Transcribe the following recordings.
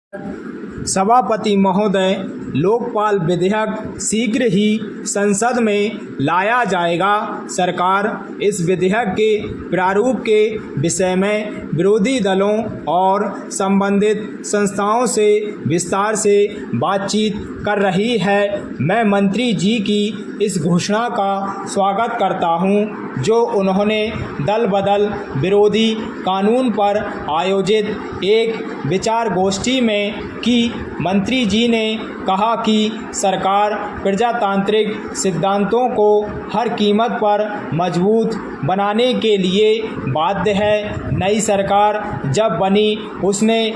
सभापति महोदय, लोकपाल विधेयक शीघ्र ही संसद में लाया जाएगा। सरकार इस विधेयक के प्रारूप के विषय में विरोधी दलों और संबंधित संस्थाओं से विस्तार से बातचीत कर रही है। मैं मंत्री जी की इस घोषणा का स्वागत करता हूं, जो उन्होंने दल बदल विरोधी कानून पर आयोजित एक विचार गोष्ठी में की। मंत्री जी ने कहा कि सरकार प्रजातांत्रिक सिद्धांतों को हर कीमत पर मजबूत बनाने के लिए बाध्य है। नई सरकार जब बनी, उसने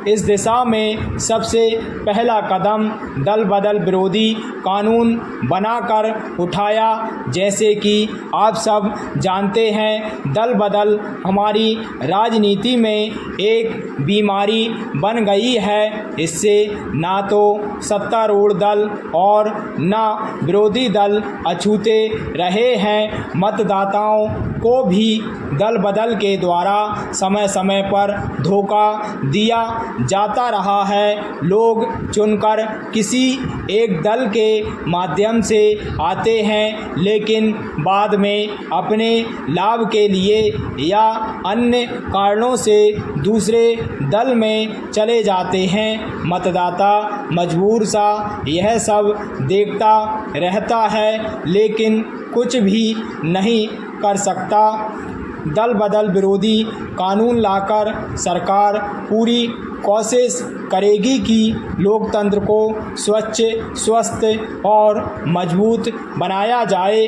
इस दिशा में सबसे पहला कदम दल बदल विरोधी कानून बनाकर उठाया। जैसे कि आप सब जानते हैं, दल बदल हमारी राजनीति में एक बीमारी बन गई है। इससे ना तो सत्तारूढ़ दल और ना विरोधी दल अछूते रहे हैं। मतदाताओं को भी दल बदल के द्वारा समय समय पर धोखा दिया जाता रहा है। लोग चुनकर किसी एक दल के माध्यम से आते हैं, लेकिन बाद में अपने लाभ के लिए या अन्य कारणों से दूसरे दल में चले जाते हैं। मतदाता मजबूर सा यह सब देखता रहता है, लेकिन कुछ भी नहीं कर सकता। दल बदल विरोधी कानून लाकर सरकार पूरी कोशिश करेगी कि लोकतंत्र को स्वच्छ, स्वस्थ और मजबूत बनाया जाए।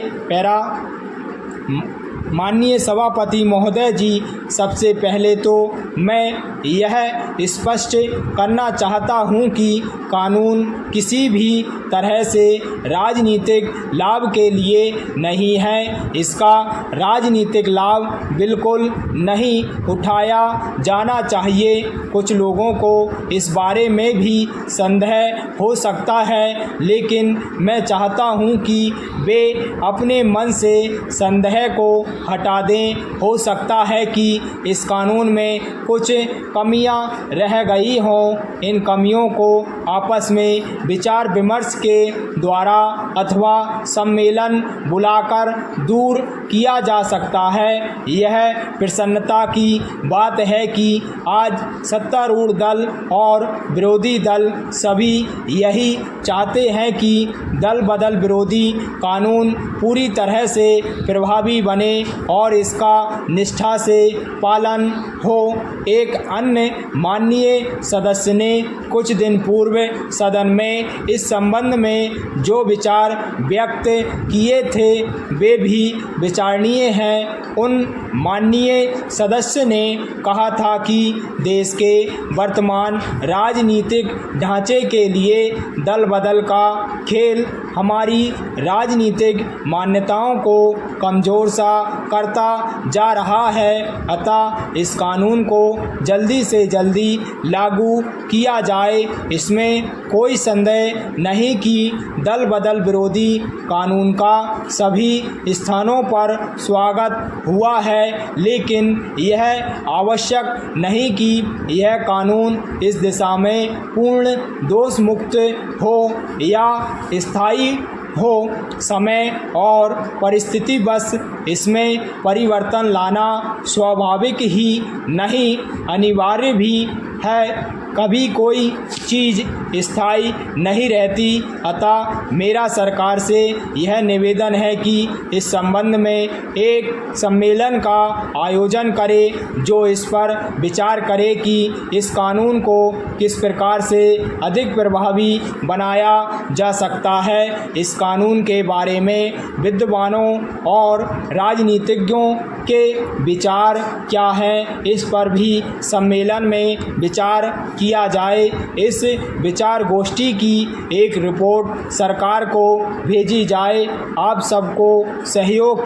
माननीय सभापति महोदय जी, सबसे पहले तो मैं यह स्पष्ट करना चाहता हूं कि कानून किसी भी तरह से राजनीतिक लाभ के लिए नहीं है। इसका राजनीतिक लाभ बिल्कुल नहीं उठाया जाना चाहिए। कुछ लोगों को इस बारे में भी संदेह हो सकता है, लेकिन मैं चाहता हूं कि वे अपने मन से संदेह को हटा दें। हो सकता है कि इस कानून में कुछ कमियां रह गई हों। इन कमियों को आपस में विचार विमर्श के द्वारा अथवा सम्मेलन बुलाकर दूर किया जा सकता है। यह प्रसन्नता की बात है कि आज सत्तारूढ़ दल और विरोधी दल सभी यही चाहते हैं कि दल बदल विरोधी कानून पूरी तरह से प्रभावी बने और इसका निष्ठा से पालन हो। एक अन्य माननीय सदस्य ने कुछ दिन पूर्व सदन में इस संबंध में जो विचार व्यक्त किए थे, वे भी विचारणीय हैं। उन माननीय सदस्य ने कहा था कि देश के वर्तमान राजनीतिक ढांचे के लिए दल बदल का खेल हमारी राजनीतिक मान्यताओं को कमज़ोर सा करता जा रहा है। अतः इस कानून को जल्दी से जल्दी लागू किया जाए। इसमें कोई संदेह नहीं कि दल बदल विरोधी कानून का सभी स्थानों पर स्वागत हुआ है, लेकिन यह आवश्यक नहीं कि यह कानून इस दिशा में पूर्ण दोष मुक्त हो या स्थायी हो। समय और परिस्थिति बस इसमें परिवर्तन लाना स्वाभाविक ही नहीं, अनिवार्य भी है। कभी कोई चीज़ स्थायी नहीं रहती। अतः मेरा सरकार से यह निवेदन है कि इस संबंध में एक सम्मेलन का आयोजन करे, जो इस पर विचार करे कि इस कानून को किस प्रकार से अधिक प्रभावी बनाया जा सकता है। इस कानून के बारे में विद्वानों और राजनीतिज्ञों के विचार क्या हैं, इस पर भी सम्मेलन में विचार किया जाए। इस विचार गोष्ठी की एक रिपोर्ट सरकार को भेजी जाए। आप सबको सहयोग